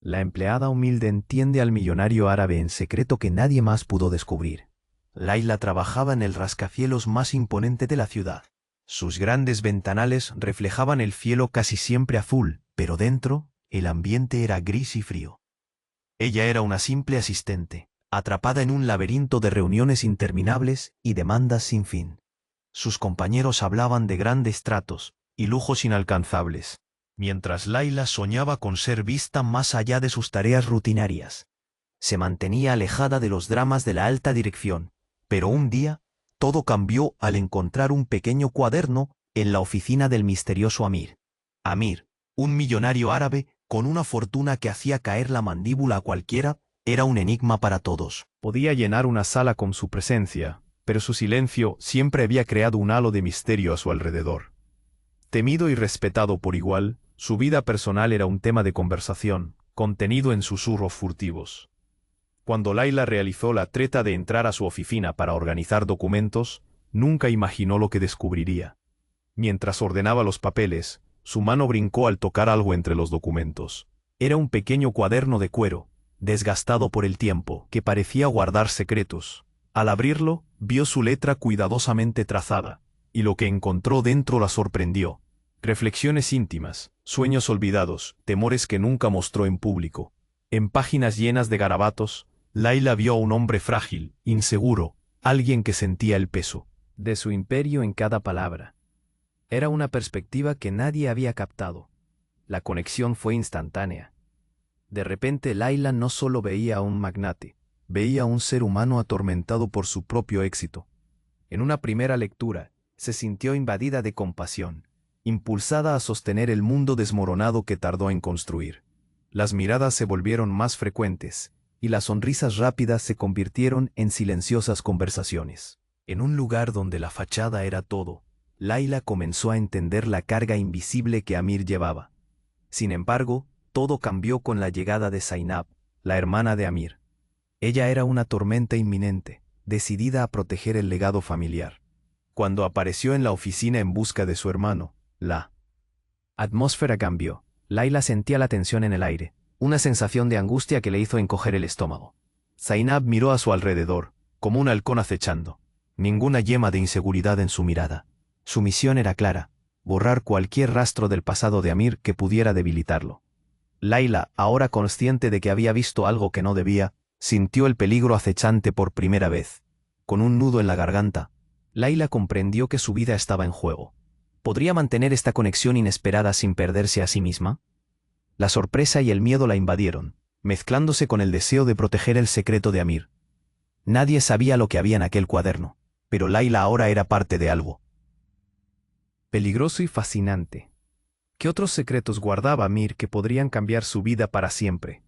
La empleada humilde entiende al millonario árabe en secreto que nadie más pudo descubrir. Laila trabajaba en el rascacielos más imponente de la ciudad. Sus grandes ventanales reflejaban el cielo casi siempre azul, pero dentro, el ambiente era gris y frío. Ella era una simple asistente, atrapada en un laberinto de reuniones interminables y demandas sin fin. Sus compañeros hablaban de grandes tratos y lujos inalcanzables, mientras Laila soñaba con ser vista más allá de sus tareas rutinarias. Se mantenía alejada de los dramas de la alta dirección, pero un día, todo cambió al encontrar un pequeño cuaderno en la oficina del misterioso Amir. Amir, un millonario árabe con una fortuna que hacía caer la mandíbula a cualquiera, era un enigma para todos. Podía llenar una sala con su presencia, pero su silencio siempre había creado un halo de misterio a su alrededor. Temido y respetado por igual, su vida personal era un tema de conversación, contenido en susurros furtivos. Cuando Laila realizó la treta de entrar a su oficina para organizar documentos, nunca imaginó lo que descubriría. Mientras ordenaba los papeles, su mano brincó al tocar algo entre los documentos. Era un pequeño cuaderno de cuero, desgastado por el tiempo, que parecía guardar secretos. Al abrirlo, vio su letra cuidadosamente trazada, y lo que encontró dentro la sorprendió. Reflexiones íntimas, sueños olvidados, temores que nunca mostró en público. En páginas llenas de garabatos, Laila vio a un hombre frágil, inseguro, alguien que sentía el peso de su imperio en cada palabra. Era una perspectiva que nadie había captado. La conexión fue instantánea. De repente Laila no solo veía a un magnate, veía a un ser humano atormentado por su propio éxito. En una primera lectura, se sintió invadida de compasión, impulsada a sostener el mundo desmoronado que tardó en construir. Las miradas se volvieron más frecuentes, y las sonrisas rápidas se convirtieron en silenciosas conversaciones. En un lugar donde la fachada era todo, Laila comenzó a entender la carga invisible que Amir llevaba. Sin embargo, todo cambió con la llegada de Zainab, la hermana de Amir. Ella era una tormenta inminente, decidida a proteger el legado familiar. Cuando apareció en la oficina en busca de su hermano, la atmósfera cambió. Laila sentía la tensión en el aire, una sensación de angustia que le hizo encoger el estómago. Zainab miró a su alrededor, como un halcón acechando. Ninguna yema de inseguridad en su mirada. Su misión era clara: borrar cualquier rastro del pasado de Amir que pudiera debilitarlo. Laila, ahora consciente de que había visto algo que no debía, sintió el peligro acechante por primera vez. Con un nudo en la garganta, Laila comprendió que su vida estaba en juego. ¿Podría mantener esta conexión inesperada sin perderse a sí misma? La sorpresa y el miedo la invadieron, mezclándose con el deseo de proteger el secreto de Amir. Nadie sabía lo que había en aquel cuaderno, pero Laila ahora era parte de algo peligroso y fascinante. ¿Qué otros secretos guardaba Amir que podrían cambiar su vida para siempre?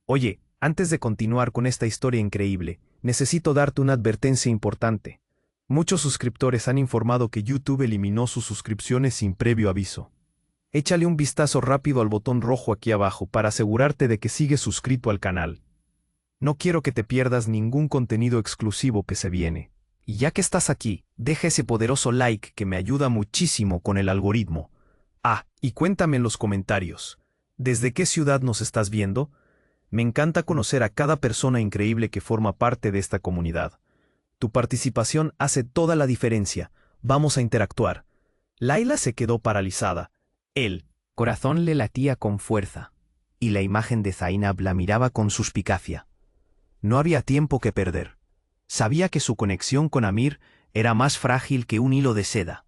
Oye, antes de continuar con esta historia increíble, necesito darte una advertencia importante. Muchos suscriptores han informado que YouTube eliminó sus suscripciones sin previo aviso. Échale un vistazo rápido al botón rojo aquí abajo para asegurarte de que sigues suscrito al canal. No quiero que te pierdas ningún contenido exclusivo que se viene. Y ya que estás aquí, deja ese poderoso like que me ayuda muchísimo con el algoritmo. Ah, y cuéntame en los comentarios, ¿desde qué ciudad nos estás viendo? Me encanta conocer a cada persona increíble que forma parte de esta comunidad. Tu participación hace toda la diferencia. Vamos a interactuar. Laila se quedó paralizada. El corazón le latía con fuerza, y la imagen de Zainab la miraba con suspicacia. No había tiempo que perder. Sabía que su conexión con Amir era más frágil que un hilo de seda.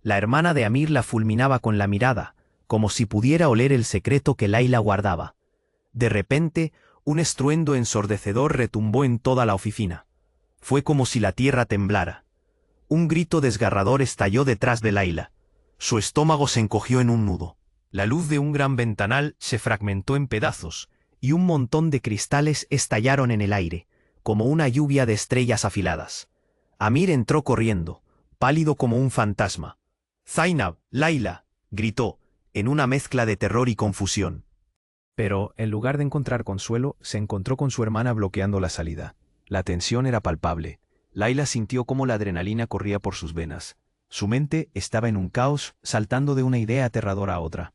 La hermana de Amir la fulminaba con la mirada, como si pudiera oler el secreto que Laila guardaba. De repente, un estruendo ensordecedor retumbó en toda la oficina. Fue como si la tierra temblara. Un grito desgarrador estalló detrás de Laila. Su estómago se encogió en un nudo. La luz de un gran ventanal se fragmentó en pedazos, y un montón de cristales estallaron en el aire, como una lluvia de estrellas afiladas. Amir entró corriendo, pálido como un fantasma. «Zainab, Laila», gritó, en una mezcla de terror y confusión. Pero, en lugar de encontrar consuelo, se encontró con su hermana bloqueando la salida. La tensión era palpable. Laila sintió cómo la adrenalina corría por sus venas. Su mente estaba en un caos, saltando de una idea aterradora a otra.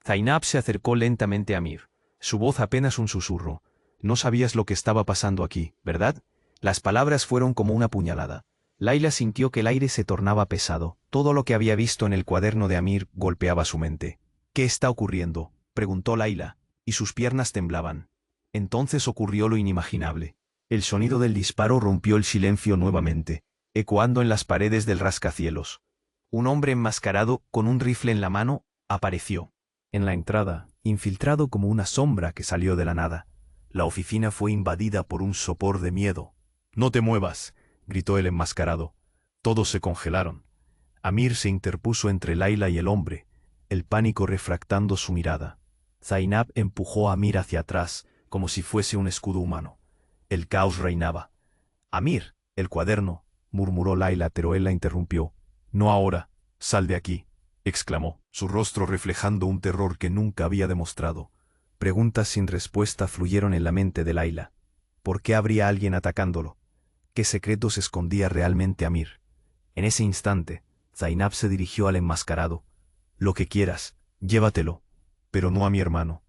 Zainab se acercó lentamente a Amir. Su voz apenas un susurro. No sabías lo que estaba pasando aquí, ¿verdad? Las palabras fueron como una puñalada. Layla sintió que el aire se tornaba pesado. Todo lo que había visto en el cuaderno de Amir golpeaba su mente. ¿Qué está ocurriendo?, preguntó Layla, y sus piernas temblaban. Entonces ocurrió lo inimaginable. El sonido del disparo rompió el silencio nuevamente, ecoando en las paredes del rascacielos. Un hombre enmascarado, con un rifle en la mano, apareció. En la entrada, infiltrado como una sombra que salió de la nada. La oficina fue invadida por un sopor de miedo. «¡No te muevas!», gritó el enmascarado. Todos se congelaron. Amir se interpuso entre Layla y el hombre, el pánico refractando su mirada. Zainab empujó a Amir hacia atrás, como si fuese un escudo humano. El caos reinaba. «Amir, el cuaderno», murmuró Layla, pero él la interrumpió. «No ahora, sal de aquí», exclamó, su rostro reflejando un terror que nunca había demostrado. Preguntas sin respuesta fluyeron en la mente de Layla. ¿Por qué habría alguien atacándolo? ¿Qué secretos escondía realmente Amir? En ese instante, Zainab se dirigió al enmascarado. «Lo que quieras, llévatelo, pero no a mi hermano».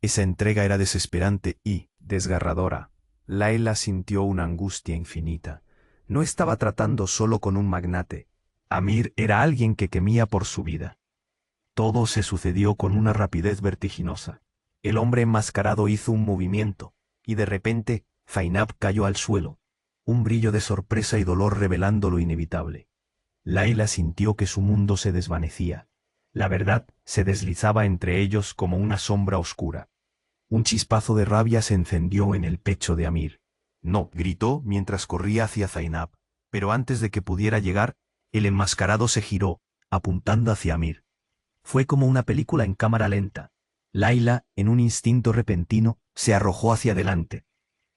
Esa entrega era desesperante y desgarradora. Layla sintió una angustia infinita. No estaba tratando solo con un magnate. Amir era alguien que temía por su vida. Todo se sucedió con una rapidez vertiginosa. El hombre enmascarado hizo un movimiento, y de repente, Zainab cayó al suelo, un brillo de sorpresa y dolor revelando lo inevitable. Layla sintió que su mundo se desvanecía. La verdad se deslizaba entre ellos como una sombra oscura. Un chispazo de rabia se encendió en el pecho de Amir. «No», gritó mientras corría hacia Zainab, pero antes de que pudiera llegar, el enmascarado se giró, apuntando hacia Amir. Fue como una película en cámara lenta. Layla, en un instinto repentino, se arrojó hacia adelante.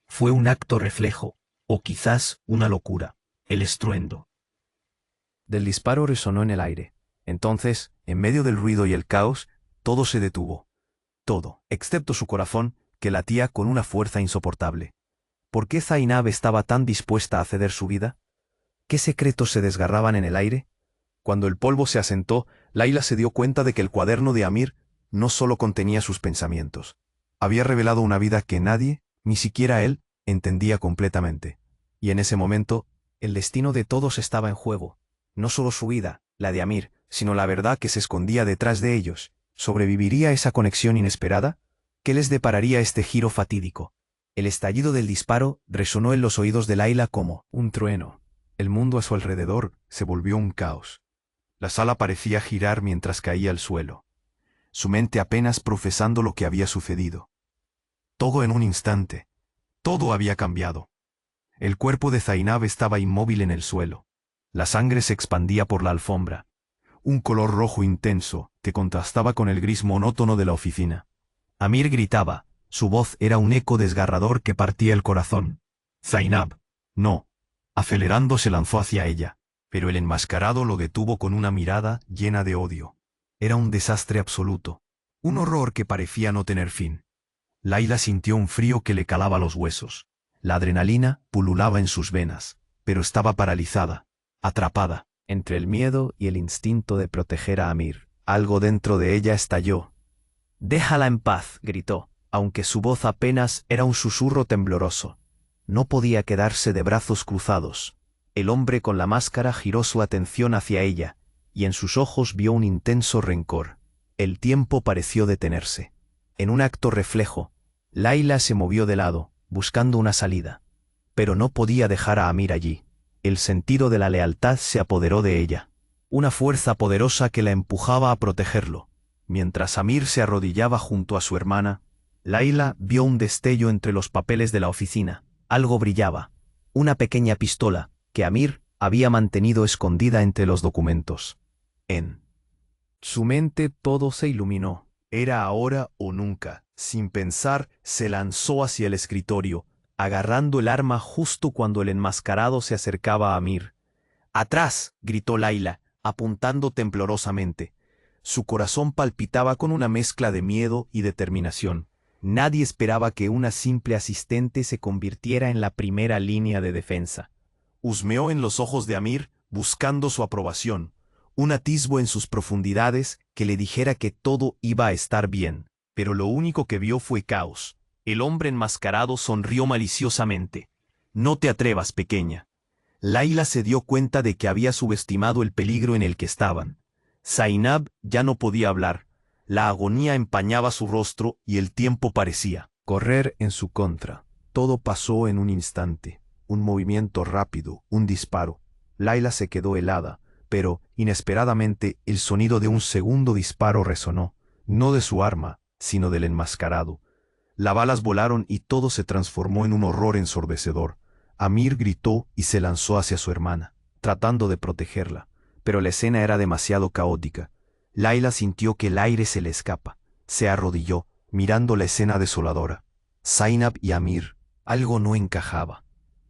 Fue un acto reflejo, o quizás una locura, el estruendo del disparo resonó en el aire. Entonces, en medio del ruido y el caos, todo se detuvo. Todo, excepto su corazón, que latía con una fuerza insoportable. ¿Por qué Zainab estaba tan dispuesta a ceder su vida? ¿Qué secretos se desgarraban en el aire? Cuando el polvo se asentó, Layla se dio cuenta de que el cuaderno de Amir no solo contenía sus pensamientos. Había revelado una vida que nadie, ni siquiera él, entendía completamente. Y en ese momento, el destino de todos estaba en juego. No solo su vida, la de Amir, sino la verdad que se escondía detrás de ellos. ¿Sobreviviría esa conexión inesperada? ¿Qué les depararía este giro fatídico? El estallido del disparo resonó en los oídos de Layla como un trueno. El mundo a su alrededor se volvió un caos. La sala parecía girar mientras caía al suelo. Su mente apenas procesando lo que había sucedido. Todo en un instante. Todo había cambiado. El cuerpo de Zainab estaba inmóvil en el suelo. La sangre se expandía por la alfombra. Un color rojo intenso que contrastaba con el gris monótono de la oficina. Amir gritaba. Su voz era un eco desgarrador que partía el corazón. «Zainab, no». Acelerando se lanzó hacia ella, pero el enmascarado lo detuvo con una mirada llena de odio. Era un desastre absoluto. Un horror que parecía no tener fin. Layla sintió un frío que le calaba los huesos. La adrenalina pululaba en sus venas, pero estaba paralizada, atrapada. Entre el miedo y el instinto de proteger a Amir, algo dentro de ella estalló. «Déjala en paz», gritó, aunque su voz apenas era un susurro tembloroso. No podía quedarse de brazos cruzados. El hombre con la máscara giró su atención hacia ella, y en sus ojos vio un intenso rencor. El tiempo pareció detenerse. En un acto reflejo, Layla se movió de lado, buscando una salida. Pero no podía dejar a Amir allí. El sentido de la lealtad se apoderó de ella. Una fuerza poderosa que la empujaba a protegerlo. Mientras Amir se arrodillaba junto a su hermana, Layla vio un destello entre los papeles de la oficina. Algo brillaba. Una pequeña pistola, que Amir había mantenido escondida entre los documentos. En su mente todo se iluminó. Era ahora o nunca. Sin pensar, se lanzó hacia el escritorio, agarrando el arma justo cuando el enmascarado se acercaba a Amir. «¡Atrás!», gritó Layla, apuntando temblorosamente. Su corazón palpitaba con una mezcla de miedo y determinación. Nadie esperaba que una simple asistente se convirtiera en la primera línea de defensa. Husmeó en los ojos de Amir, buscando su aprobación, un atisbo en sus profundidades que le dijera que todo iba a estar bien. Pero lo único que vio fue caos. El hombre enmascarado sonrió maliciosamente. «No te atrevas, pequeña». Laila se dio cuenta de que había subestimado el peligro en el que estaban. Zainab ya no podía hablar. La agonía empañaba su rostro y el tiempo parecía correr en su contra. Todo pasó en un instante. Un movimiento rápido, un disparo. Laila se quedó helada, pero, inesperadamente, el sonido de un segundo disparo resonó, no de su arma, sino del enmascarado. Las balas volaron y todo se transformó en un horror ensordecedor. Amir gritó y se lanzó hacia su hermana, tratando de protegerla, pero la escena era demasiado caótica. Laila sintió que el aire se le escapa. Se arrodilló, mirando la escena desoladora. Zainab y Amir, algo no encajaba.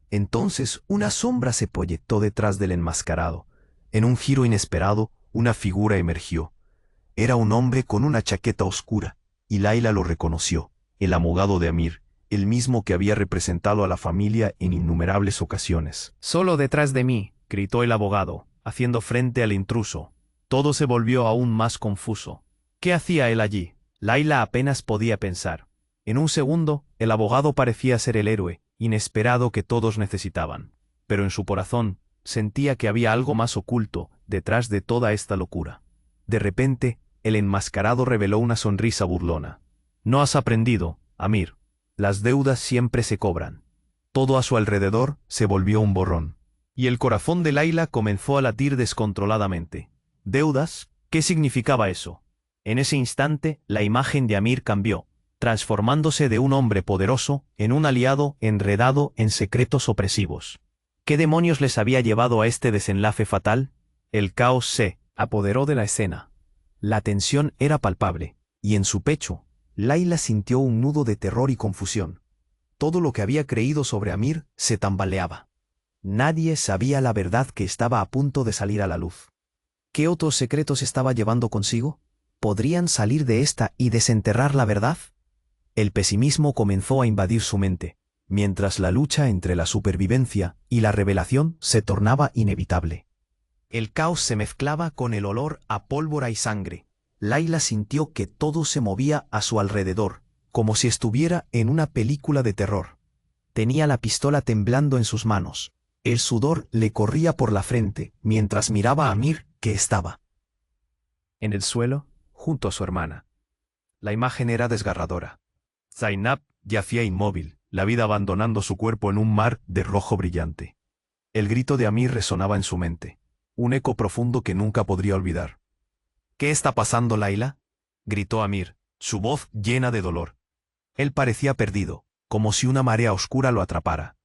Entonces una sombra se proyectó detrás del enmascarado. En un giro inesperado, una figura emergió. Era un hombre con una chaqueta oscura, y Laila lo reconoció, el abogado de Amir, el mismo que había representado a la familia en innumerables ocasiones. «Solo detrás de mí», gritó el abogado, haciendo frente al intruso. Todo se volvió aún más confuso. ¿Qué hacía él allí? Laila apenas podía pensar. En un segundo, el abogado parecía ser el héroe inesperado que todos necesitaban. Pero en su corazón, sentía que había algo más oculto detrás de toda esta locura. De repente, el enmascarado reveló una sonrisa burlona. «No has aprendido, Amir. Las deudas siempre se cobran». Todo a su alrededor se volvió un borrón. Y el corazón de Laila comenzó a latir descontroladamente. ¿Deudas? ¿Qué significaba eso? En ese instante, la imagen de Amir cambió, transformándose de un hombre poderoso en un aliado enredado en secretos opresivos. ¿Qué demonios les había llevado a este desenlace fatal? El caos se apoderó de la escena. La tensión era palpable, y en su pecho, Laila sintió un nudo de terror y confusión. Todo lo que había creído sobre Amir se tambaleaba. Nadie sabía la verdad que estaba a punto de salir a la luz. ¿Qué otros secretos estaba llevando consigo? ¿Podrían salir de esta y desenterrar la verdad? El pesimismo comenzó a invadir su mente, mientras la lucha entre la supervivencia y la revelación se tornaba inevitable. El caos se mezclaba con el olor a pólvora y sangre. Laila sintió que todo se movía a su alrededor, como si estuviera en una película de terror. Tenía la pistola temblando en sus manos. El sudor le corría por la frente, mientras miraba a Amir, que estaba en el suelo, junto a su hermana. La imagen era desgarradora. Zainab yacía inmóvil, la vida abandonando su cuerpo en un mar de rojo brillante. El grito de Amir resonaba en su mente, un eco profundo que nunca podría olvidar. «¿Qué está pasando, Laila?», gritó Amir, su voz llena de dolor. Él parecía perdido, como si una marea oscura lo atrapara.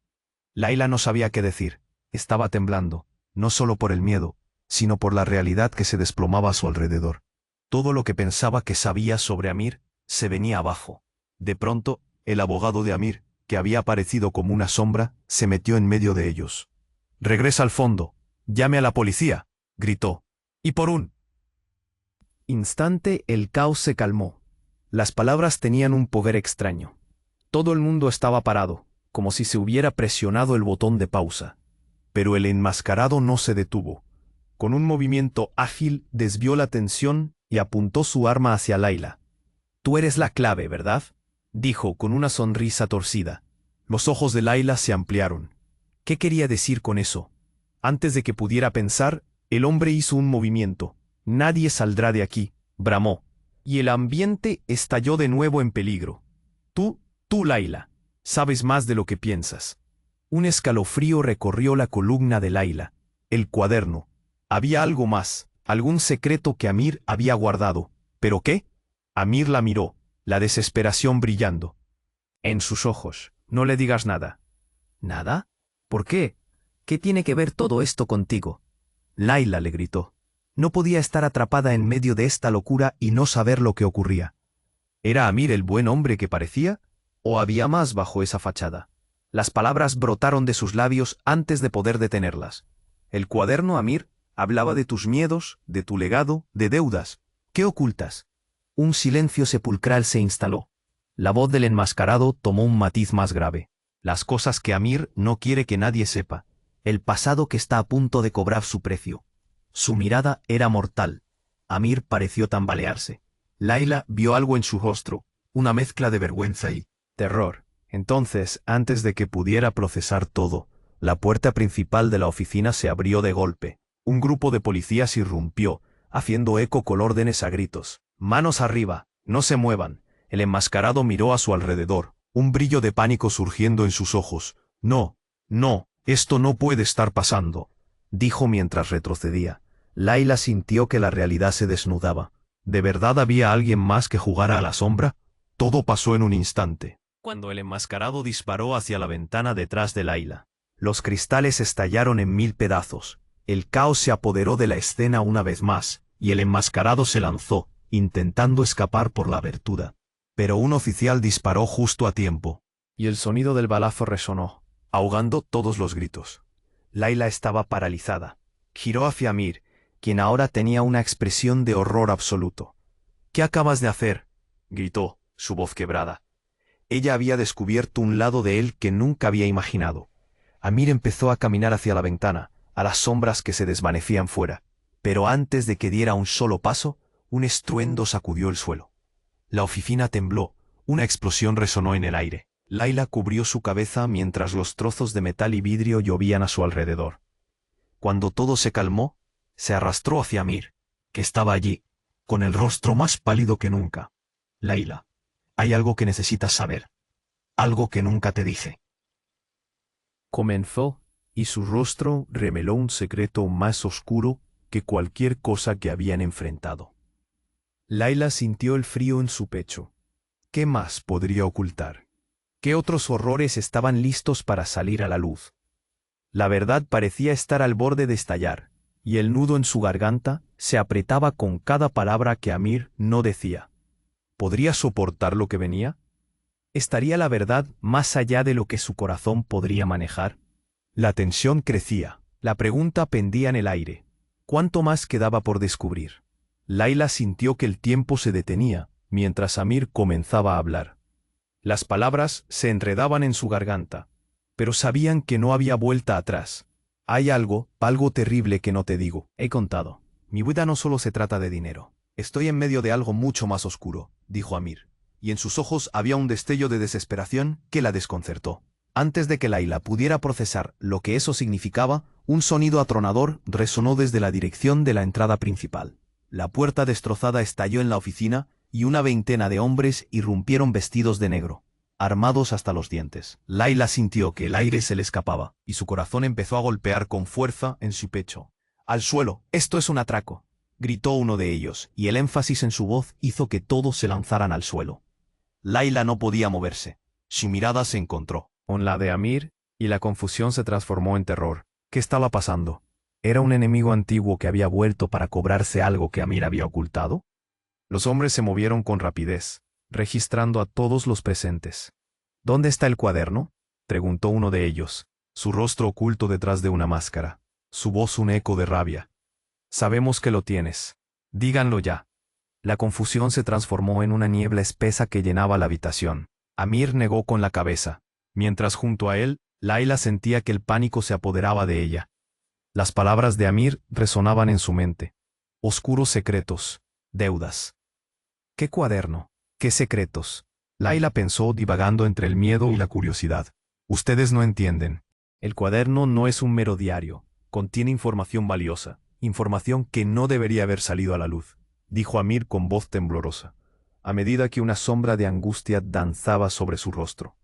Laila no sabía qué decir. Estaba temblando, no solo por el miedo, sino por la realidad que se desplomaba a su alrededor. Todo lo que pensaba que sabía sobre Amir se venía abajo. De pronto, el abogado de Amir, que había aparecido como una sombra, se metió en medio de ellos. «Regresa al fondo. Llame a la policía», gritó. Y por un instante el caos se calmó. Las palabras tenían un poder extraño. Todo el mundo estaba parado, como si se hubiera presionado el botón de pausa. Pero el enmascarado no se detuvo. Con un movimiento ágil desvió la atención y apuntó su arma hacia Laila. «Tú eres la clave, ¿verdad?», dijo con una sonrisa torcida. Los ojos de Laila se ampliaron. ¿Qué quería decir con eso? Antes de que pudiera pensar, el hombre hizo un movimiento. «Nadie saldrá de aquí», bramó. Y el ambiente estalló de nuevo en peligro. Tú, Laila, sabes más de lo que piensas». Un escalofrío recorrió la columna de Laila. El cuaderno. Había algo más, algún secreto que Amir había guardado. ¿Pero qué? Amir la miró, la desesperación brillando en sus ojos. «No le digas nada». «¿Nada? ¿Por qué? ¿Qué tiene que ver todo esto contigo?». Laila le gritó. No podía estar atrapada en medio de esta locura y no saber lo que ocurría. ¿Era Amir el buen hombre que parecía? ¿O había más bajo esa fachada? Las palabras brotaron de sus labios antes de poder detenerlas. El cuaderno, Amir, hablaba de tus miedos, de tu legado, de deudas. ¿Qué ocultas? Un silencio sepulcral se instaló. La voz del enmascarado tomó un matiz más grave. Las cosas que Amir no quiere que nadie sepa. El pasado que está a punto de cobrar su precio. Su mirada era mortal. Amir pareció tambalearse. Laila vio algo en su rostro, una mezcla de vergüenza y terror. Entonces, antes de que pudiera procesar todo, la puerta principal de la oficina se abrió de golpe. Un grupo de policías irrumpió, haciendo eco con órdenes a gritos. «Manos arriba, no se muevan». El enmascarado miró a su alrededor, un brillo de pánico surgiendo en sus ojos. «No, no, esto no puede estar pasando», dijo mientras retrocedía. Layla sintió que la realidad se desnudaba. ¿De verdad había alguien más que jugara a la sombra? Todo pasó en un instante, cuando el enmascarado disparó hacia la ventana detrás de Layla. Los cristales estallaron en 1000 pedazos. El caos se apoderó de la escena una vez más, y el enmascarado se lanzó, intentando escapar por la abertura. Pero un oficial disparó justo a tiempo, y el sonido del balazo resonó, ahogando todos los gritos. Layla estaba paralizada. Giró hacia Amir, quien ahora tenía una expresión de horror absoluto. «¿Qué acabas de hacer?», gritó, su voz quebrada. Ella había descubierto un lado de él que nunca había imaginado. Amir empezó a caminar hacia la ventana, a las sombras que se desvanecían fuera. Pero antes de que diera un solo paso, un estruendo sacudió el suelo. La oficina tembló, una explosión resonó en el aire. Layla cubrió su cabeza mientras los trozos de metal y vidrio llovían a su alrededor. Cuando todo se calmó, se arrastró hacia Amir, que estaba allí, con el rostro más pálido que nunca. «Layla, hay algo que necesitas saber. Algo que nunca te dije». Comenzó, y su rostro reveló un secreto más oscuro que cualquier cosa que habían enfrentado. Layla sintió el frío en su pecho. ¿Qué más podría ocultar? ¿Qué otros horrores estaban listos para salir a la luz? La verdad parecía estar al borde de estallar, y el nudo en su garganta se apretaba con cada palabra que Amir no decía. ¿Podría soportar lo que venía? ¿Estaría la verdad más allá de lo que su corazón podría manejar? La tensión crecía, la pregunta pendía en el aire. ¿Cuánto más quedaba por descubrir? Layla sintió que el tiempo se detenía, mientras Amir comenzaba a hablar. Las palabras se enredaban en su garganta, pero sabían que no había vuelta atrás. «Hay algo terrible que no te digo. He contado. Mi vida no solo se trata de dinero. Estoy en medio de algo mucho más oscuro», dijo Amir, y en sus ojos había un destello de desesperación que la desconcertó. Antes de que Layla pudiera procesar lo que eso significaba, un sonido atronador resonó desde la dirección de la entrada principal. La puerta destrozada estalló en la oficina, y una veintena de hombres irrumpieron vestidos de negro, armados hasta los dientes. Layla sintió que el aire se le escapaba, y su corazón empezó a golpear con fuerza en su pecho. «Al suelo, esto es un atraco», gritó uno de ellos, y el énfasis en su voz hizo que todos se lanzaran al suelo. Layla no podía moverse. Su mirada se encontró con la de Amir, y la confusión se transformó en terror. ¿Qué estaba pasando? ¿Era un enemigo antiguo que había vuelto para cobrarse algo que Amir había ocultado? Los hombres se movieron con rapidez, registrando a todos los presentes. «¿Dónde está el cuaderno?», preguntó uno de ellos, su rostro oculto detrás de una máscara, su voz un eco de rabia. «Sabemos que lo tienes. Díganlo ya». La confusión se transformó en una niebla espesa que llenaba la habitación. Amir negó con la cabeza, mientras junto a él, Layla sentía que el pánico se apoderaba de ella. Las palabras de Amir resonaban en su mente. Oscuros secretos, deudas. ¿Qué cuaderno? ¿Qué secretos? Layla pensó divagando entre el miedo y la curiosidad. Ustedes no entienden. El cuaderno no es un mero diario. Contiene información valiosa, información que no debería haber salido a la luz, dijo Amir con voz temblorosa, a medida que una sombra de angustia danzaba sobre su rostro.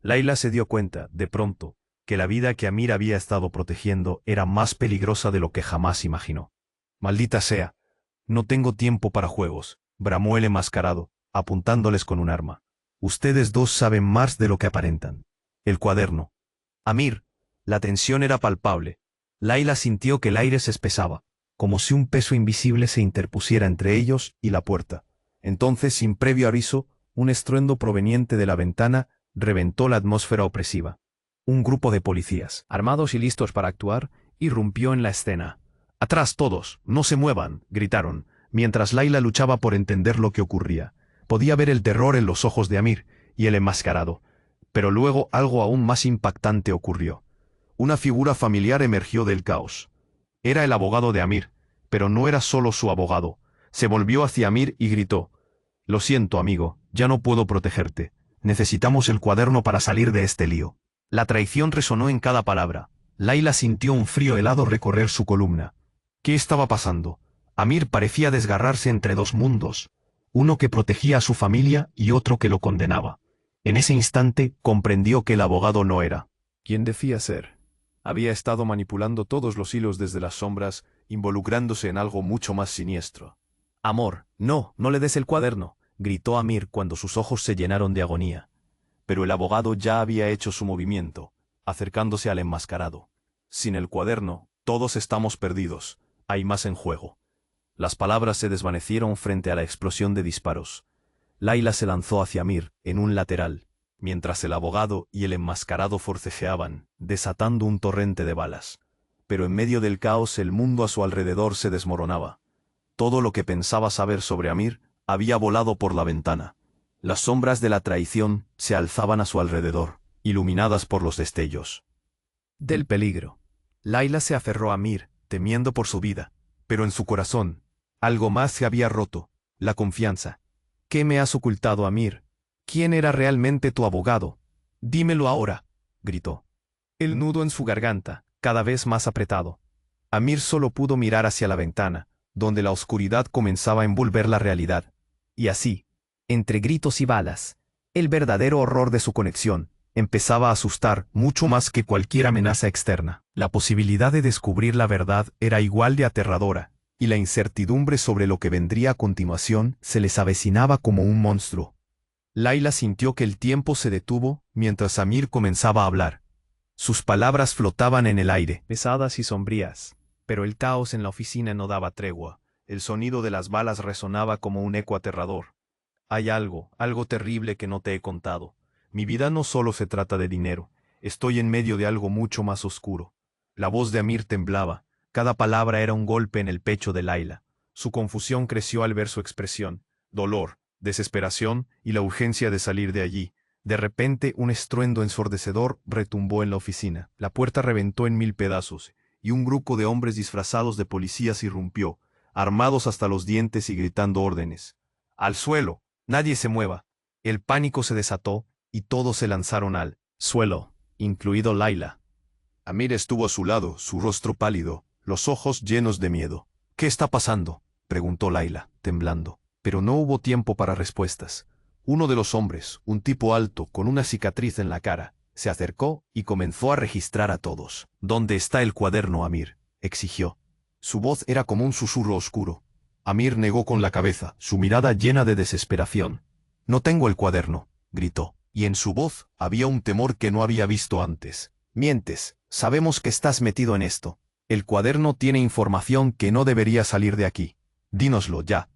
Layla se dio cuenta, de pronto, que la vida que Amir había estado protegiendo era más peligrosa de lo que jamás imaginó. «Maldita sea, no tengo tiempo para juegos», bramó el enmascarado, apuntándoles con un arma. «Ustedes dos saben más de lo que aparentan. El cuaderno». «Amir». La tensión era palpable. Layla sintió que el aire se espesaba, como si un peso invisible se interpusiera entre ellos y la puerta. Entonces, sin previo aviso, un estruendo proveniente de la ventana reventó la atmósfera opresiva. Un grupo de policías, armados y listos para actuar, irrumpió en la escena. «¡Atrás todos! ¡No se muevan!», gritaron, mientras Layla luchaba por entender lo que ocurría. Podía ver el terror en los ojos de Amir y el enmascarado, pero luego algo aún más impactante ocurrió. Una figura familiar emergió del caos. Era el abogado de Amir, pero no era solo su abogado. Se volvió hacia Amir y gritó. «Lo siento, amigo», Ya no puedo protegerte. Necesitamos el cuaderno para salir de este lío. La traición resonó en cada palabra. Laila sintió un frío helado recorrer su columna. ¿Qué estaba pasando? Amir parecía desgarrarse entre dos mundos, uno que protegía a su familia y otro que lo condenaba. En ese instante comprendió que el abogado no era quien decía ser. Había estado manipulando todos los hilos desde las sombras, involucrándose en algo mucho más siniestro. «Amor, no le des el cuaderno», gritó Amir cuando sus ojos se llenaron de agonía. Pero el abogado ya había hecho su movimiento, acercándose al enmascarado. «Sin el cuaderno, todos estamos perdidos. Hay más en juego». Las palabras se desvanecieron frente a la explosión de disparos. Laila se lanzó hacia Amir, en un lateral, mientras el abogado y el enmascarado forcejeaban, desatando un torrente de balas. Pero en medio del caos el mundo a su alrededor se desmoronaba. Todo lo que pensaba saber sobre Amir había volado por la ventana. Las sombras de la traición se alzaban a su alrededor, iluminadas por los destellos del peligro. Laila se aferró a Amir, temiendo por su vida, pero en su corazón, algo más se había roto, la confianza. «¿Qué me has ocultado, Amir? ¿Quién era realmente tu abogado? Dímelo ahora», gritó. El nudo en su garganta, cada vez más apretado. Amir solo pudo mirar hacia la ventana, donde la oscuridad comenzaba a envolver la realidad. Y así, entre gritos y balas, el verdadero horror de su conexión empezaba a asustar mucho más que cualquier amenaza externa. La posibilidad de descubrir la verdad era igual de aterradora, y la incertidumbre sobre lo que vendría a continuación se les avecinaba como un monstruo. Laila sintió que el tiempo se detuvo mientras Amir comenzaba a hablar. Sus palabras flotaban en el aire, pesadas y sombrías, pero el caos en la oficina no daba tregua. El sonido de las balas resonaba como un eco aterrador. «Hay algo terrible que no te he contado. Mi vida no solo se trata de dinero. Estoy en medio de algo mucho más oscuro». La voz de Amir temblaba. Cada palabra era un golpe en el pecho de Laila. Su confusión creció al ver su expresión. Dolor, desesperación y la urgencia de salir de allí. De repente, un estruendo ensordecedor retumbó en la oficina. La puerta reventó en 1000 pedazos, y un grupo de hombres disfrazados de policías irrumpió, armados hasta los dientes y gritando órdenes. «¡Al suelo! ¡Nadie se mueva!». El pánico se desató, y todos se lanzaron al suelo, incluido Laila. Amir estuvo a su lado, su rostro pálido, los ojos llenos de miedo. «¿Qué está pasando?», preguntó Laila, temblando. Pero no hubo tiempo para respuestas. Uno de los hombres, un tipo alto, con una cicatriz en la cara, se acercó y comenzó a registrar a todos. «¿Dónde está el cuaderno, Amir?», exigió. Su voz era como un susurro oscuro. Amir negó con la cabeza, su mirada llena de desesperación. «No tengo el cuaderno», gritó, y en su voz había un temor que no había visto antes. «Mientes, sabemos que estás metido en esto. El cuaderno tiene información que no debería salir de aquí. Dínoslo ya».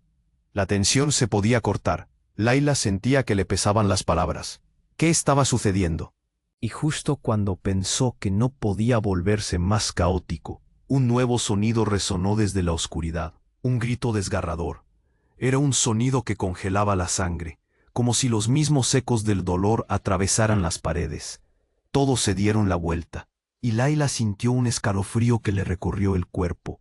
La tensión se podía cortar. Laila sentía que le pesaban las palabras. ¿Qué estaba sucediendo? Y justo cuando pensó que no podía volverse más caótico, un nuevo sonido resonó desde la oscuridad. Un grito desgarrador. Era un sonido que congelaba la sangre, como si los mismos ecos del dolor atravesaran las paredes. Todos se dieron la vuelta, y Laila sintió un escalofrío que le recorrió el cuerpo.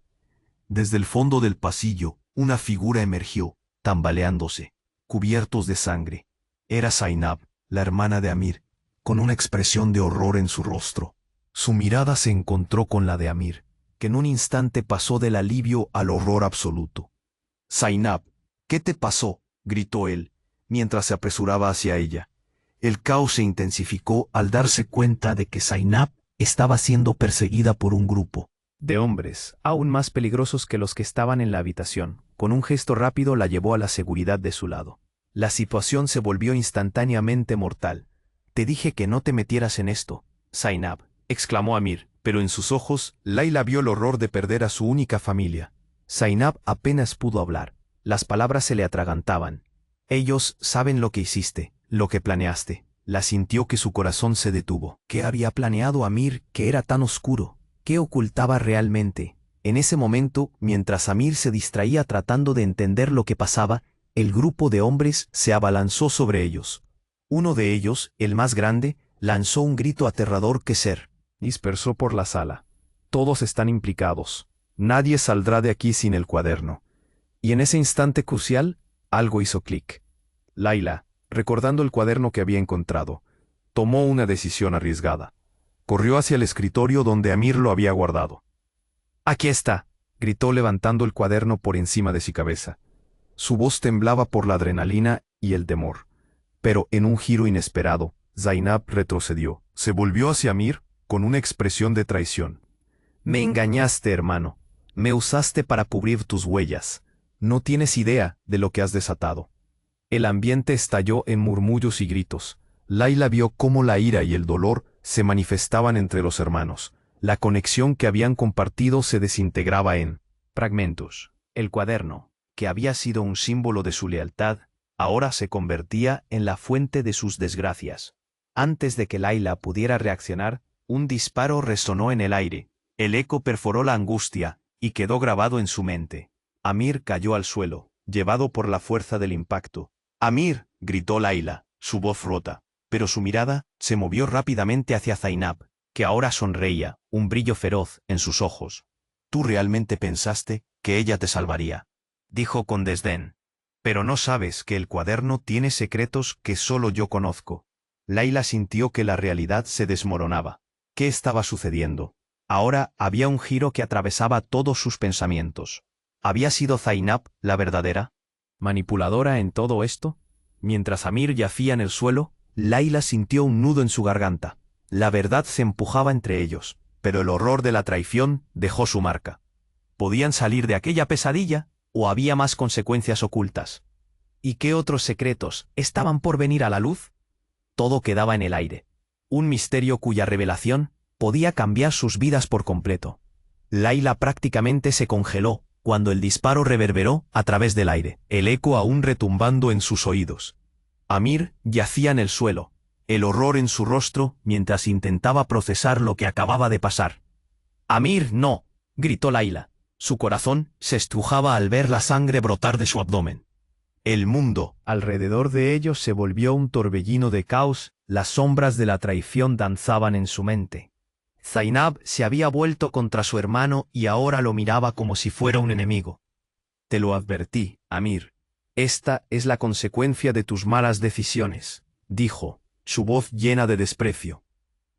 Desde el fondo del pasillo, una figura emergió, tambaleándose, cubiertos de sangre. Era Zainab, la hermana de Amir, con una expresión de horror en su rostro. Su mirada se encontró con la de Amir, que en un instante pasó del alivio al horror absoluto. «Zainab, ¿qué te pasó?», gritó él, mientras se apresuraba hacia ella. El caos se intensificó al darse cuenta de que Zainab estaba siendo perseguida por un grupo de hombres, aún más peligrosos que los que estaban en la habitación. Con un gesto rápido la llevó a la seguridad de su lado. La situación se volvió instantáneamente mortal. «Te dije que no te metieras en esto, Zainab», exclamó Amir, pero en sus ojos Laila vio el horror de perder a su única familia. Zainab apenas pudo hablar. Las palabras se le atragantaban. «Ellos saben lo que hiciste, lo que planeaste». La sintió que su corazón se detuvo. ¿Qué había planeado Amir que era tan oscuro? ¿Qué ocultaba realmente? En ese momento, mientras Amir se distraía tratando de entender lo que pasaba, el grupo de hombres se abalanzó sobre ellos. Uno de ellos, el más grande, lanzó un grito aterrador que se dispersó por la sala. «Todos están implicados. Nadie saldrá de aquí sin el cuaderno». Y en ese instante crucial, algo hizo clic. «Laila, Recordando el cuaderno que había encontrado, tomó una decisión arriesgada. Corrió hacia el escritorio donde Amir lo había guardado. «Aquí está», gritó levantando el cuaderno por encima de su cabeza. Su voz temblaba por la adrenalina y el temor. Pero en un giro inesperado, Zainab retrocedió. Se volvió hacia Amir con una expresión de traición. «Me engañaste, hermano. Me usaste para cubrir tus huellas. No tienes idea de lo que has desatado». El ambiente estalló en murmullos y gritos. Layla vio cómo la ira y el dolor se manifestaban entre los hermanos. La conexión que habían compartido se desintegraba en fragmentos. El cuaderno, que había sido un símbolo de su lealtad, ahora se convertía en la fuente de sus desgracias. Antes de que Layla pudiera reaccionar, un disparo resonó en el aire. El eco perforó la angustia y quedó grabado en su mente. Amir cayó al suelo, llevado por la fuerza del impacto. «¡Amir!», gritó Layla, su voz rota, pero su mirada se movió rápidamente hacia Zainab, que ahora sonreía, un brillo feroz en sus ojos. «¿Tú realmente pensaste que ella te salvaría?», dijo con desdén. «Pero no sabes que el cuaderno tiene secretos que solo yo conozco». Layla sintió que la realidad se desmoronaba. ¿Qué estaba sucediendo? Ahora había un giro que atravesaba todos sus pensamientos. ¿Había sido Zainab la verdadera manipuladora en todo esto? Mientras Amir yacía en el suelo, Layla sintió un nudo en su garganta. La verdad se empujaba entre ellos, pero el horror de la traición dejó su marca. ¿Podían salir de aquella pesadilla o había más consecuencias ocultas? ¿Y qué otros secretos estaban por venir a la luz? Todo quedaba en el aire. Un misterio cuya revelación podía cambiar sus vidas por completo. Layla prácticamente se congeló cuando el disparo reverberó a través del aire, el eco aún retumbando en sus oídos. Amir yacía en el suelo, el horror en su rostro mientras intentaba procesar lo que acababa de pasar. «¡Amir, no!», gritó Layla. Su corazón se estrujaba al ver la sangre brotar de su abdomen. El mundo alrededor de ellos se volvió un torbellino de caos, las sombras de la traición danzaban en su mente. Zainab se había vuelto contra su hermano y ahora lo miraba como si fuera un enemigo. «Te lo advertí, Amir. Esta es la consecuencia de tus malas decisiones», dijo, su voz llena de desprecio.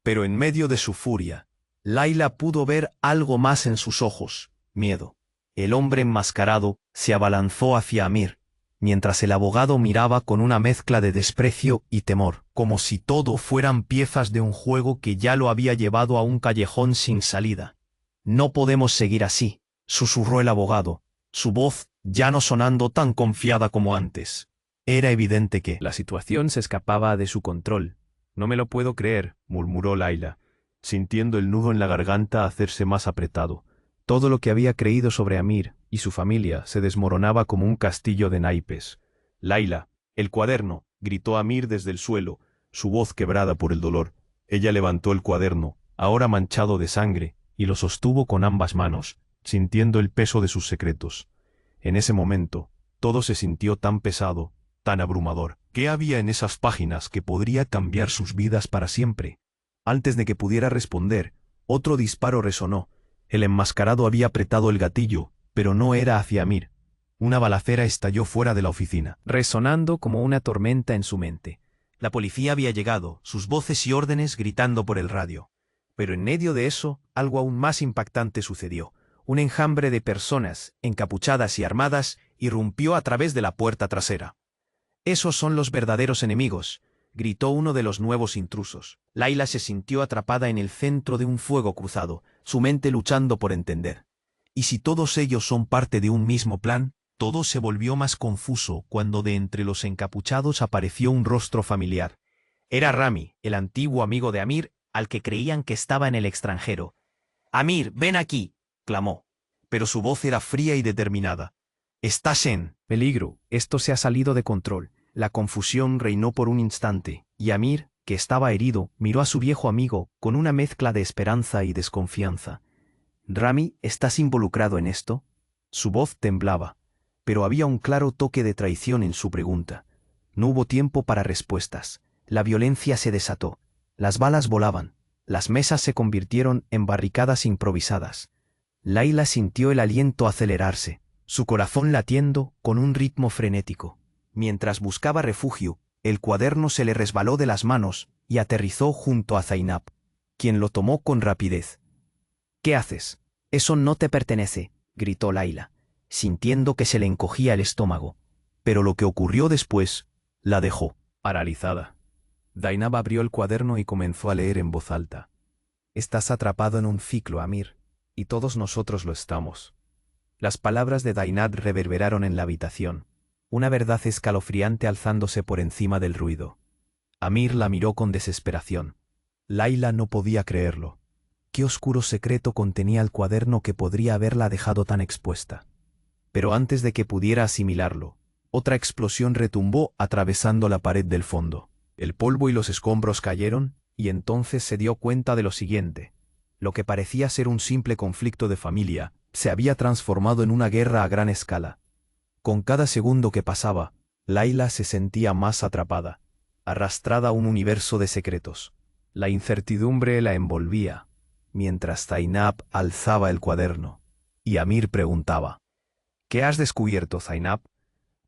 Pero en medio de su furia, Layla pudo ver algo más en sus ojos: miedo. El hombre enmascarado se abalanzó hacia Amir, mientras el abogado miraba con una mezcla de desprecio y temor, como si todo fueran piezas de un juego que ya lo había llevado a un callejón sin salida. «No podemos seguir así», susurró el abogado, su voz ya no sonando tan confiada como antes. Era evidente que la situación se escapaba de su control. «No me lo puedo creer», murmuró Layla, sintiendo el nudo en la garganta hacerse más apretado. Todo lo que había creído sobre Amir y su familia se desmoronaba como un castillo de naipes. «Layla, el cuaderno», gritó Amir desde el suelo, su voz quebrada por el dolor. Ella levantó el cuaderno, ahora manchado de sangre, y lo sostuvo con ambas manos, sintiendo el peso de sus secretos. En ese momento, todo se sintió tan pesado, tan abrumador. ¿Qué había en esas páginas que podría cambiar sus vidas para siempre? Antes de que pudiera responder, otro disparo resonó. El enmascarado había apretado el gatillo, pero no era hacia Amir. Una balacera estalló fuera de la oficina, resonando como una tormenta en su mente. La policía había llegado, sus voces y órdenes gritando por el radio. Pero en medio de eso, algo aún más impactante sucedió. Un enjambre de personas, encapuchadas y armadas, irrumpió a través de la puerta trasera. «Esos son los verdaderos enemigos», gritó uno de los nuevos intrusos. Layla se sintió atrapada en el centro de un fuego cruzado, su mente luchando por entender. ¿Y si todos ellos son parte de un mismo plan? Todo se volvió más confuso cuando de entre los encapuchados apareció un rostro familiar. Era Rami, el antiguo amigo de Amir, al que creían que estaba en el extranjero. «Amir, ven aquí», clamó, pero su voz era fría y determinada. «Estás en peligro, esto se ha salido de control». La confusión reinó por un instante, y Amir, que estaba herido, miró a su viejo amigo con una mezcla de esperanza y desconfianza. «Rami, ¿estás involucrado en esto?». Su voz temblaba, pero había un claro toque de traición en su pregunta. No hubo tiempo para respuestas. La violencia se desató. Las balas volaban. Las mesas se convirtieron en barricadas improvisadas. Layla sintió el aliento acelerarse, su corazón latiendo con un ritmo frenético. Mientras buscaba refugio, El cuaderno se le resbaló de las manos y aterrizó junto a Zainab, quien lo tomó con rapidez. ¿Qué haces? Eso no te pertenece, gritó Laila, sintiendo que se le encogía el estómago. Pero lo que ocurrió después la dejó paralizada. Zainab abrió el cuaderno y comenzó a leer en voz alta. Estás atrapado en un ciclo, Amir, y todos nosotros lo estamos. Las palabras de Zainab reverberaron en la habitación, una verdad escalofriante alzándose por encima del ruido. Amir la miró con desesperación. Laila no podía creerlo. ¿Qué oscuro secreto contenía el cuaderno que podría haberla dejado tan expuesta? Pero antes de que pudiera asimilarlo, otra explosión retumbó atravesando la pared del fondo. El polvo y los escombros cayeron, y entonces se dio cuenta de lo siguiente. Lo que parecía ser un simple conflicto de familia, se había transformado en una guerra a gran escala. Con cada segundo que pasaba, Laila se sentía más atrapada, arrastrada a un universo de secretos. La incertidumbre la envolvía, mientras Zainab alzaba el cuaderno, y Amir preguntaba: ¿Qué has descubierto, Zainab?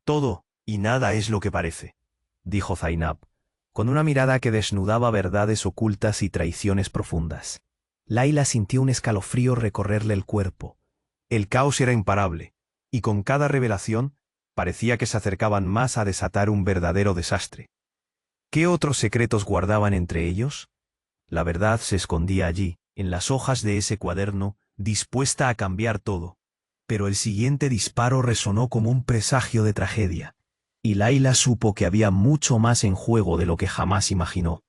Todo, y nada es lo que parece, dijo Zainab, con una mirada que desnudaba verdades ocultas y traiciones profundas. Laila sintió un escalofrío recorrerle el cuerpo. El caos era imparable, y con cada revelación parecía que se acercaban más a desatar un verdadero desastre. ¿Qué otros secretos guardaban entre ellos? La verdad se escondía allí, en las hojas de ese cuaderno, dispuesta a cambiar todo. Pero el siguiente disparo resonó como un presagio de tragedia, y Laila supo que había mucho más en juego de lo que jamás imaginó.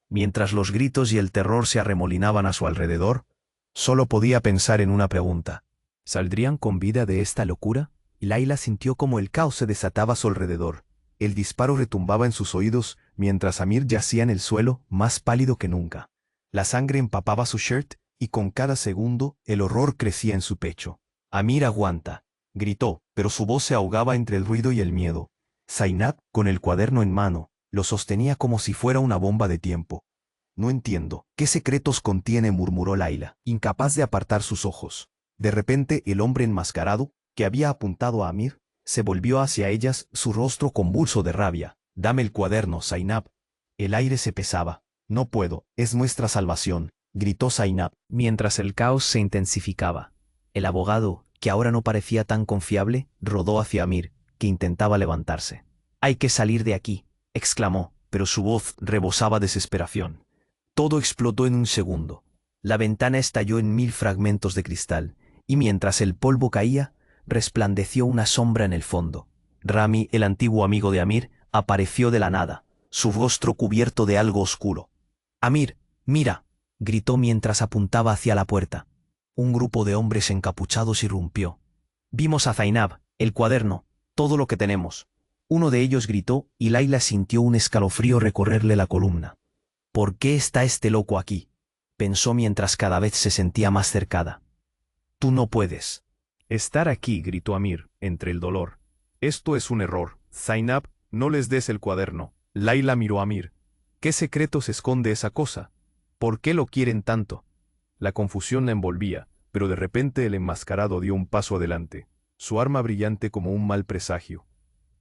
Mientras los gritos y el terror se arremolinaban a su alrededor, solo podía pensar en una pregunta. ¿Saldrían con vida de esta locura? Laila sintió como el caos se desataba a su alrededor. El disparo retumbaba en sus oídos mientras Amir yacía en el suelo, más pálido que nunca. La sangre empapaba su shirt y con cada segundo el horror crecía en su pecho. «Amir, aguanta», gritó, pero su voz se ahogaba entre el ruido y el miedo. Zainab, con el cuaderno en mano, lo sostenía como si fuera una bomba de tiempo. «No entiendo. ¿Qué secretos contiene?», murmuró Laila, incapaz de apartar sus ojos. De repente el hombre enmascarado, que había apuntado a Amir, se volvió hacia ellas, su rostro convulso de rabia. «Dame el cuaderno, Zainab». El aire se pesaba. «No puedo, es nuestra salvación», gritó Zainab, mientras el caos se intensificaba. El abogado, que ahora no parecía tan confiable, rodó hacia Amir, que intentaba levantarse. «Hay que salir de aquí», exclamó, pero su voz rebosaba desesperación. Todo explotó en un segundo. La ventana estalló en 1000 fragmentos de cristal, y mientras el polvo caía, resplandeció una sombra en el fondo. Rami, el antiguo amigo de Amir, apareció de la nada, su rostro cubierto de algo oscuro. «Amir, mira», gritó mientras apuntaba hacia la puerta. Un grupo de hombres encapuchados irrumpió. «Vimos a Zainab, el cuaderno, todo lo que tenemos». Uno de ellos gritó y Laila sintió un escalofrío recorrerle la columna. «¿Por qué está este loco aquí?», pensó mientras cada vez se sentía más cercada. «Tú no puedes». «Estar aquí», gritó Amir, entre el dolor. «Esto es un error. Zainab, no les des el cuaderno». Laila miró a Amir. ¿Qué secretos esconde esa cosa? ¿Por qué lo quieren tanto? La confusión la envolvía, pero de repente el enmascarado dio un paso adelante, su arma brillante como un mal presagio.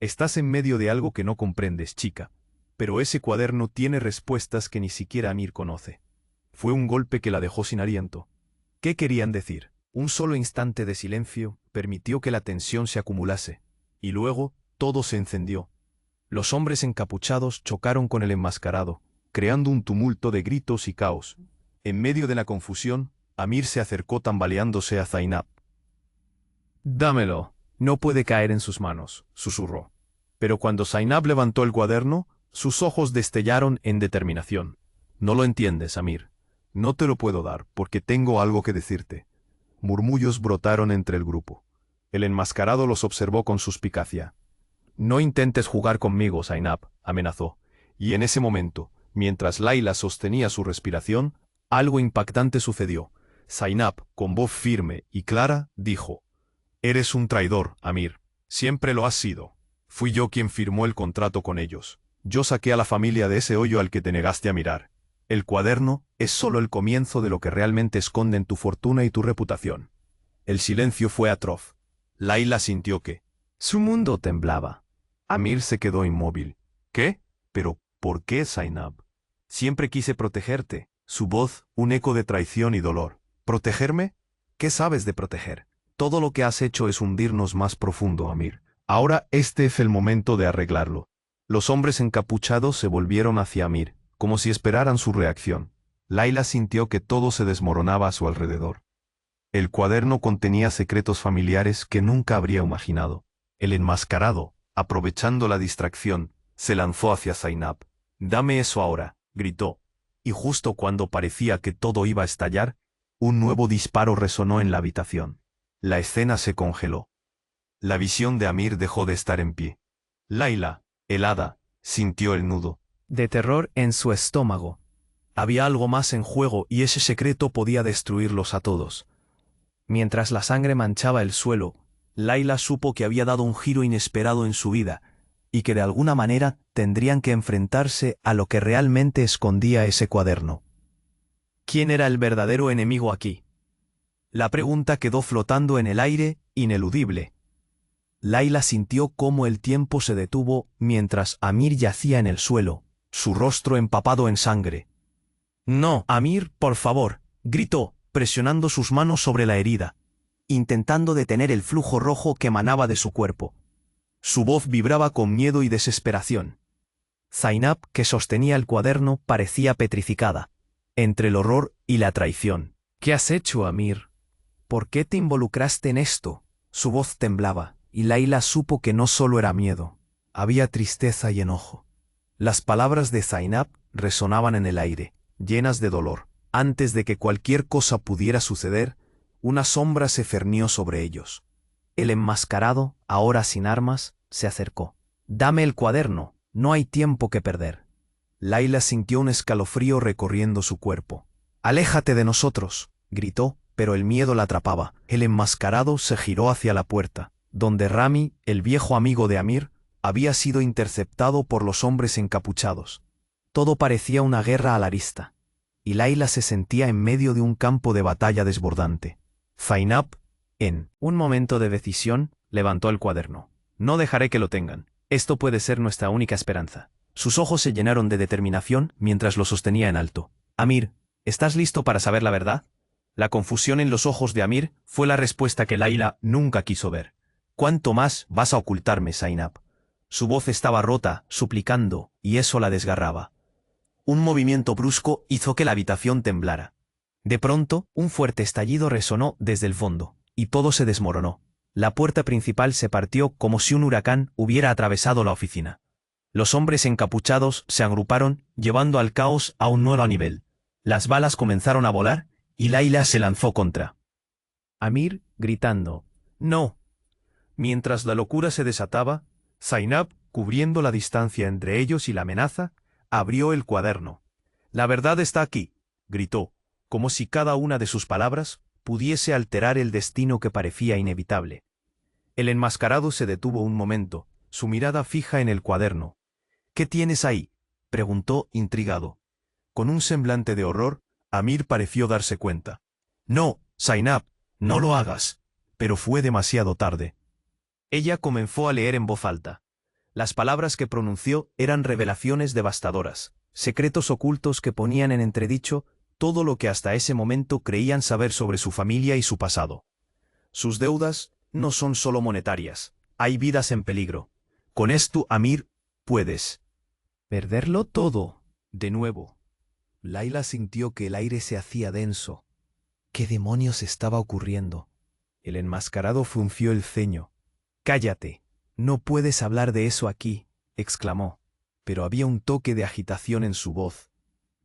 «Estás en medio de algo que no comprendes, chica, pero ese cuaderno tiene respuestas que ni siquiera Amir conoce». Fue un golpe que la dejó sin aliento. ¿Qué querían decir? Un solo instante de silencio permitió que la tensión se acumulase, y luego todo se encendió. Los hombres encapuchados chocaron con el enmascarado, creando un tumulto de gritos y caos. En medio de la confusión, Amir se acercó tambaleándose a Zainab. «Dámelo». «No puede caer en sus manos», susurró. Pero cuando Zainab levantó el cuaderno, sus ojos destellaron en determinación. «No lo entiendes, Amir. No te lo puedo dar, porque tengo algo que decirte». Murmullos brotaron entre el grupo. El enmascarado los observó con suspicacia. «No intentes jugar conmigo, Zainab», amenazó. Y en ese momento, mientras Laila sostenía su respiración, algo impactante sucedió. Zainab, con voz firme y clara, dijo: «Eres un traidor, Amir. Siempre lo has sido. Fui yo quien firmó el contrato con ellos. Yo saqué a la familia de ese hoyo al que te negaste a mirar. El cuaderno es solo el comienzo de lo que realmente esconden tu fortuna y tu reputación». El silencio fue atroz. Laila sintió que su mundo temblaba. Amir se quedó inmóvil. ¿Qué? ¿Pero por qué, Zainab? Siempre quise protegerte. Su voz, un eco de traición y dolor. ¿Protegerme? ¿Qué sabes de proteger? Todo lo que has hecho es hundirnos más profundo, Amir. Ahora este es el momento de arreglarlo. Los hombres encapuchados se volvieron hacia Amir, como si esperaran su reacción. Laila sintió que todo se desmoronaba a su alrededor. El cuaderno contenía secretos familiares que nunca habría imaginado. El enmascarado, aprovechando la distracción, se lanzó hacia Zainab. «Dame eso ahora», gritó. Y justo cuando parecía que todo iba a estallar, un nuevo disparo resonó en la habitación. La escena se congeló. La visión de Amir dejó de estar en pie. Laila, helada, sintió el nudo de terror en su estómago. Había algo más en juego y ese secreto podía destruirlos a todos. Mientras la sangre manchaba el suelo, Laila supo que había dado un giro inesperado en su vida y que de alguna manera tendrían que enfrentarse a lo que realmente escondía ese cuaderno. ¿Quién era el verdadero enemigo aquí? La pregunta quedó flotando en el aire, ineludible. Laila sintió cómo el tiempo se detuvo mientras Amir yacía en el suelo, su rostro empapado en sangre. «No, Amir, por favor», gritó, presionando sus manos sobre la herida, intentando detener el flujo rojo que emanaba de su cuerpo. Su voz vibraba con miedo y desesperación. Zainab, que sostenía el cuaderno, parecía petrificada, entre el horror y la traición. «¿Qué has hecho, Amir? ¿Por qué te involucraste en esto?». Su voz temblaba, y Laila supo que no solo era miedo, había tristeza y enojo. Las palabras de Zainab resonaban en el aire, llenas de dolor. Antes de que cualquier cosa pudiera suceder, una sombra se cernió sobre ellos. El enmascarado, ahora sin armas, se acercó. «Dame el cuaderno, no hay tiempo que perder». Laila sintió un escalofrío recorriendo su cuerpo. «Aléjate de nosotros», gritó, pero el miedo la atrapaba. El enmascarado se giró hacia la puerta, donde Rami, el viejo amigo de Amir, había sido interceptado por los hombres encapuchados. Todo parecía una guerra a la vista, y Laila se sentía en medio de un campo de batalla desbordante. Zainab, en un momento de decisión, levantó el cuaderno. «No dejaré que lo tengan. Esto puede ser nuestra única esperanza». Sus ojos se llenaron de determinación mientras lo sostenía en alto. «Amir, ¿estás listo para saber la verdad?». La confusión en los ojos de Amir fue la respuesta que Laila nunca quiso ver. «¿Cuánto más vas a ocultarme, Zainab?». Su voz estaba rota, suplicando, y eso la desgarraba. Un movimiento brusco hizo que la habitación temblara. De pronto, un fuerte estallido resonó desde el fondo, y todo se desmoronó. La puerta principal se partió como si un huracán hubiera atravesado la oficina. Los hombres encapuchados se agruparon, llevando al caos a un nuevo nivel. Las balas comenzaron a volar, y Laila se lanzó contra Amir, gritando, «¡No!». Mientras la locura se desataba, Zainab, cubriendo la distancia entre ellos y la amenaza, abrió el cuaderno. «La verdad está aquí», gritó, como si cada una de sus palabras pudiese alterar el destino que parecía inevitable. El enmascarado se detuvo un momento, su mirada fija en el cuaderno. «¿Qué tienes ahí?», preguntó, intrigado. Con un semblante de horror, Amir pareció darse cuenta. «No, Zainab, no lo hagas». Pero fue demasiado tarde. Ella comenzó a leer en voz alta. Las palabras que pronunció eran revelaciones devastadoras, secretos ocultos que ponían en entredicho todo lo que hasta ese momento creían saber sobre su familia y su pasado. Sus deudas no son solo monetarias, hay vidas en peligro. Con esto, Amir, puedes perderlo todo, de nuevo. Laila sintió que el aire se hacía denso. ¿Qué demonios estaba ocurriendo? El enmascarado frunció el ceño. «Cállate, no puedes hablar de eso aquí», exclamó, pero había un toque de agitación en su voz.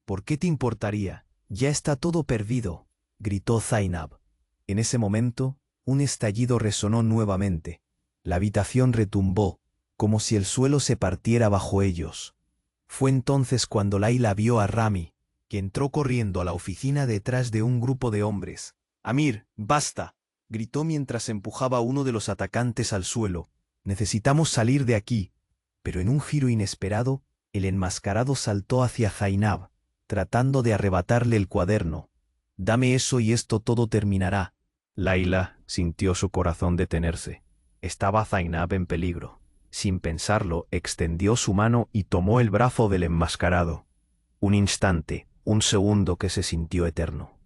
«¿Por qué te importaría? Ya está todo perdido», gritó Zainab. En ese momento, un estallido resonó nuevamente. La habitación retumbó, como si el suelo se partiera bajo ellos. Fue entonces cuando Laila vio a Rami, que entró corriendo a la oficina detrás de un grupo de hombres. «Amir, basta», gritó mientras empujaba a uno de los atacantes al suelo. «Necesitamos salir de aquí». Pero en un giro inesperado, el enmascarado saltó hacia Zainab, tratando de arrebatarle el cuaderno. «Dame eso y esto todo terminará». Laila sintió su corazón detenerse. Estaba Zainab en peligro. Sin pensarlo, extendió su mano y tomó el brazo del enmascarado. Un instante, un segundo que se sintió eterno.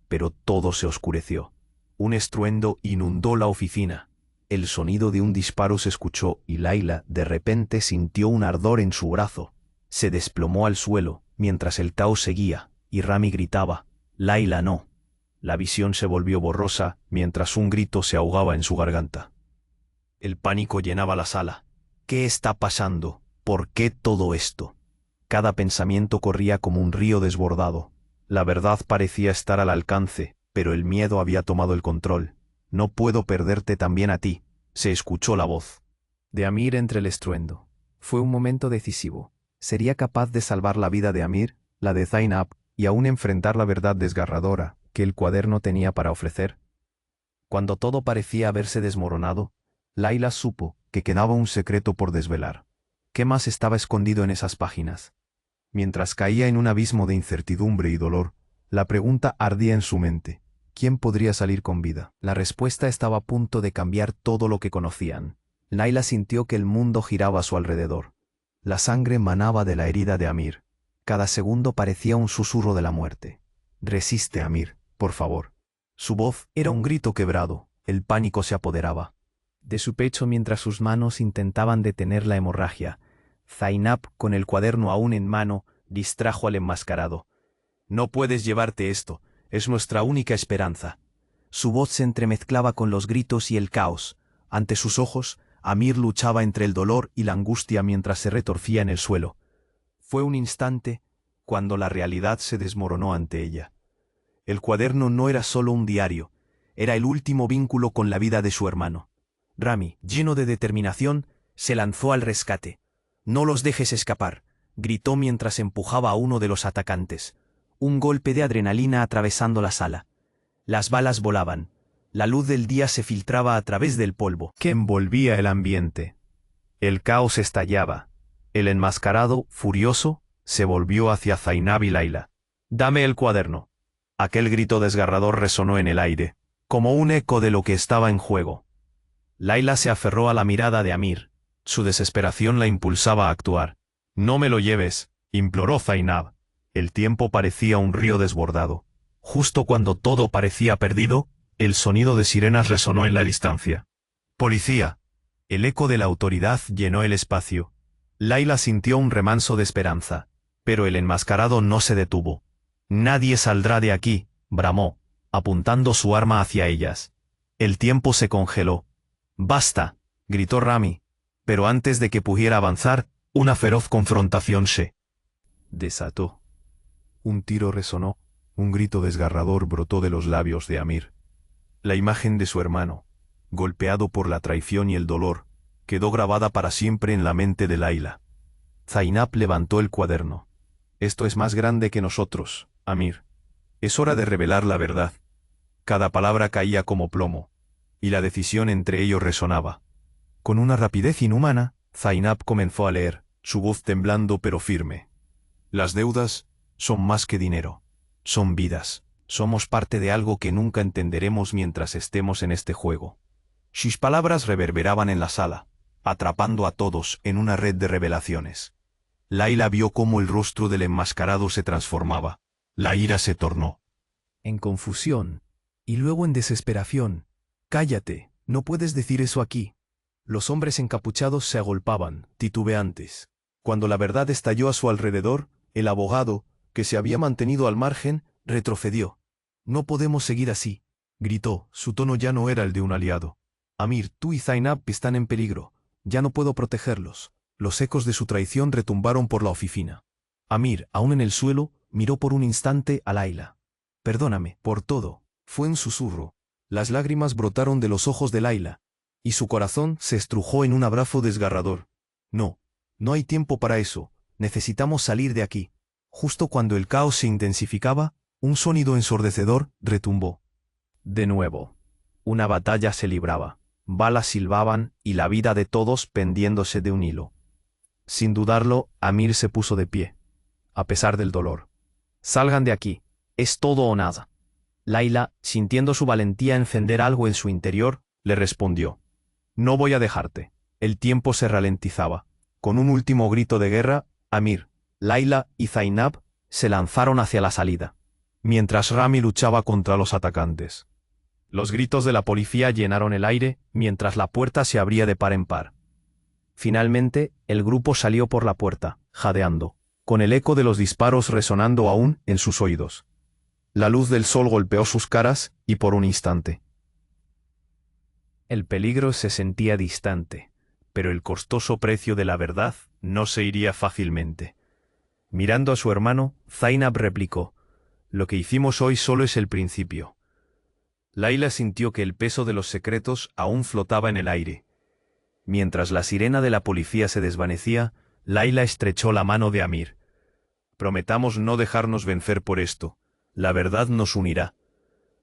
Pero todo se oscureció. Un estruendo inundó la oficina. El sonido de un disparo se escuchó y Layla de repente sintió un ardor en su brazo. Se desplomó al suelo, mientras el caos seguía, y Rami gritaba, «Layla, no». La visión se volvió borrosa, mientras un grito se ahogaba en su garganta. El pánico llenaba la sala. ¿Qué está pasando? ¿Por qué todo esto? Cada pensamiento corría como un río desbordado. La verdad parecía estar al alcance, pero el miedo había tomado el control. «No puedo perderte también a ti», se escuchó la voz de Amir entre el estruendo. Fue un momento decisivo. ¿Sería capaz de salvar la vida de Amir, la de Zainab, y aún enfrentar la verdad desgarradora que el cuaderno tenía para ofrecer? Cuando todo parecía haberse desmoronado, Layla supo que quedaba un secreto por desvelar. ¿Qué más estaba escondido en esas páginas? Mientras caía en un abismo de incertidumbre y dolor, la pregunta ardía en su mente. ¿Quién podría salir con vida? La respuesta estaba a punto de cambiar todo lo que conocían. Layla sintió que el mundo giraba a su alrededor. La sangre manaba de la herida de Amir. Cada segundo parecía un susurro de la muerte. «Resiste, Amir, por favor». Su voz era un grito quebrado. El pánico se apoderaba de su pecho mientras sus manos intentaban detener la hemorragia. Zainab, con el cuaderno aún en mano, distrajo al enmascarado. «No puedes llevarte esto. Es nuestra única esperanza». Su voz se entremezclaba con los gritos y el caos. Ante sus ojos, Amir luchaba entre el dolor y la angustia mientras se retorcía en el suelo. Fue un instante cuando la realidad se desmoronó ante ella. El cuaderno no era solo un diario, era el último vínculo con la vida de su hermano. Rami, lleno de determinación, se lanzó al rescate. «No los dejes escapar», gritó mientras empujaba a uno de los atacantes. Un golpe de adrenalina atravesando la sala. Las balas volaban. La luz del día se filtraba a través del polvo que envolvía el ambiente. El caos estallaba. El enmascarado, furioso, se volvió hacia Zainab y Layla. «Dame el cuaderno». Aquel grito desgarrador resonó en el aire, como un eco de lo que estaba en juego. Layla se aferró a la mirada de Amir. Su desesperación la impulsaba a actuar. «No me lo lleves», imploró Zainab. El tiempo parecía un río desbordado. Justo cuando todo parecía perdido, el sonido de sirenas resonó en la distancia. «¡Policía!». El eco de la autoridad llenó el espacio. Layla sintió un remanso de esperanza, pero el enmascarado no se detuvo. «Nadie saldrá de aquí», bramó, apuntando su arma hacia ellas. El tiempo se congeló. «¡Basta!», gritó Rami. Pero antes de que pudiera avanzar, una feroz confrontación se desató. Un tiro resonó, un grito desgarrador brotó de los labios de Amir. La imagen de su hermano, golpeado por la traición y el dolor, quedó grabada para siempre en la mente de Layla. Zainab levantó el cuaderno. «Esto es más grande que nosotros, Amir. Es hora de revelar la verdad». Cada palabra caía como plomo, y la decisión entre ellos resonaba. Con una rapidez inhumana, Zainab comenzó a leer, su voz temblando pero firme. «Las deudas son más que dinero. Son vidas. Somos parte de algo que nunca entenderemos mientras estemos en este juego». Sus palabras reverberaban en la sala, atrapando a todos en una red de revelaciones. Layla vio cómo el rostro del enmascarado se transformaba. La ira se tornó en confusión, y luego en desesperación. «Cállate, no puedes decir eso aquí». Los hombres encapuchados se agolpaban, titubeantes. Cuando la verdad estalló a su alrededor, el abogado, que se había mantenido al margen, retrocedió. «No podemos seguir así», gritó. Su tono ya no era el de un aliado. «Amir, tú y Zainab están en peligro. Ya no puedo protegerlos». Los ecos de su traición retumbaron por la oficina. Amir, aún en el suelo, miró por un instante a Layla. «Perdóname, por todo», fue un susurro. Las lágrimas brotaron de los ojos de Layla, y su corazón se estrujó en un abrazo desgarrador. «No, no hay tiempo para eso. Necesitamos salir de aquí». Justo cuando el caos se intensificaba, un sonido ensordecedor retumbó. De nuevo, una batalla se libraba. Balas silbaban y la vida de todos pendiéndose de un hilo. Sin dudarlo, Amir se puso de pie, a pesar del dolor. «Salgan de aquí. Es todo o nada». Layla, sintiendo su valentía encender algo en su interior, le respondió. «No voy a dejarte. El tiempo se ralentizaba. Con un último grito de guerra, Amir, Layla y Zainab se lanzaron hacia la salida, mientras Rami luchaba contra los atacantes. Los gritos de la policía llenaron el aire mientras la puerta se abría de par en par. Finalmente, el grupo salió por la puerta, jadeando, con el eco de los disparos resonando aún en sus oídos. La luz del sol golpeó sus caras y por un instante. El peligro se sentía distante, pero el costoso precio de la verdad no se iría fácilmente. Mirando a su hermano, Zainab replicó: «Lo que hicimos hoy solo es el principio». Layla sintió que el peso de los secretos aún flotaba en el aire. Mientras la sirena de la policía se desvanecía, Layla estrechó la mano de Amir. «Prometamos no dejarnos vencer por esto. La verdad nos unirá».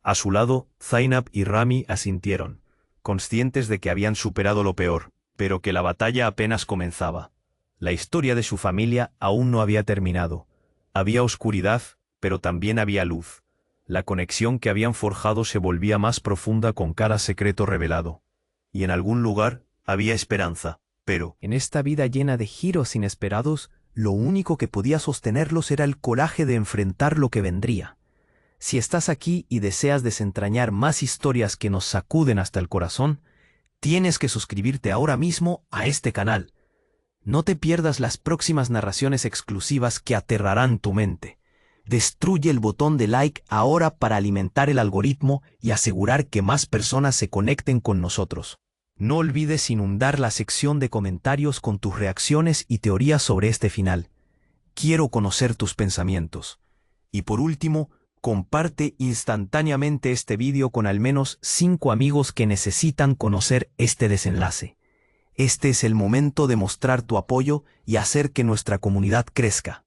A su lado, Zainab y Rami asintieron, conscientes de que habían superado lo peor, pero que la batalla apenas comenzaba. La historia de su familia aún no había terminado. Había oscuridad, pero también había luz. La conexión que habían forjado se volvía más profunda con cada secreto revelado. Y en algún lugar había esperanza, pero en esta vida llena de giros inesperados, lo único que podía sostenerlos era el coraje de enfrentar lo que vendría. Si estás aquí y deseas desentrañar más historias que nos sacuden hasta el corazón, tienes que suscribirte ahora mismo a este canal. No te pierdas las próximas narraciones exclusivas que aterrarán tu mente. Destruye el botón de like ahora para alimentar el algoritmo y asegurar que más personas se conecten con nosotros. No olvides inundar la sección de comentarios con tus reacciones y teorías sobre este final. Quiero conocer tus pensamientos. Y por último, comparte instantáneamente este vídeo con al menos 5 amigos que necesitan conocer este desenlace. Este es el momento de mostrar tu apoyo y hacer que nuestra comunidad crezca.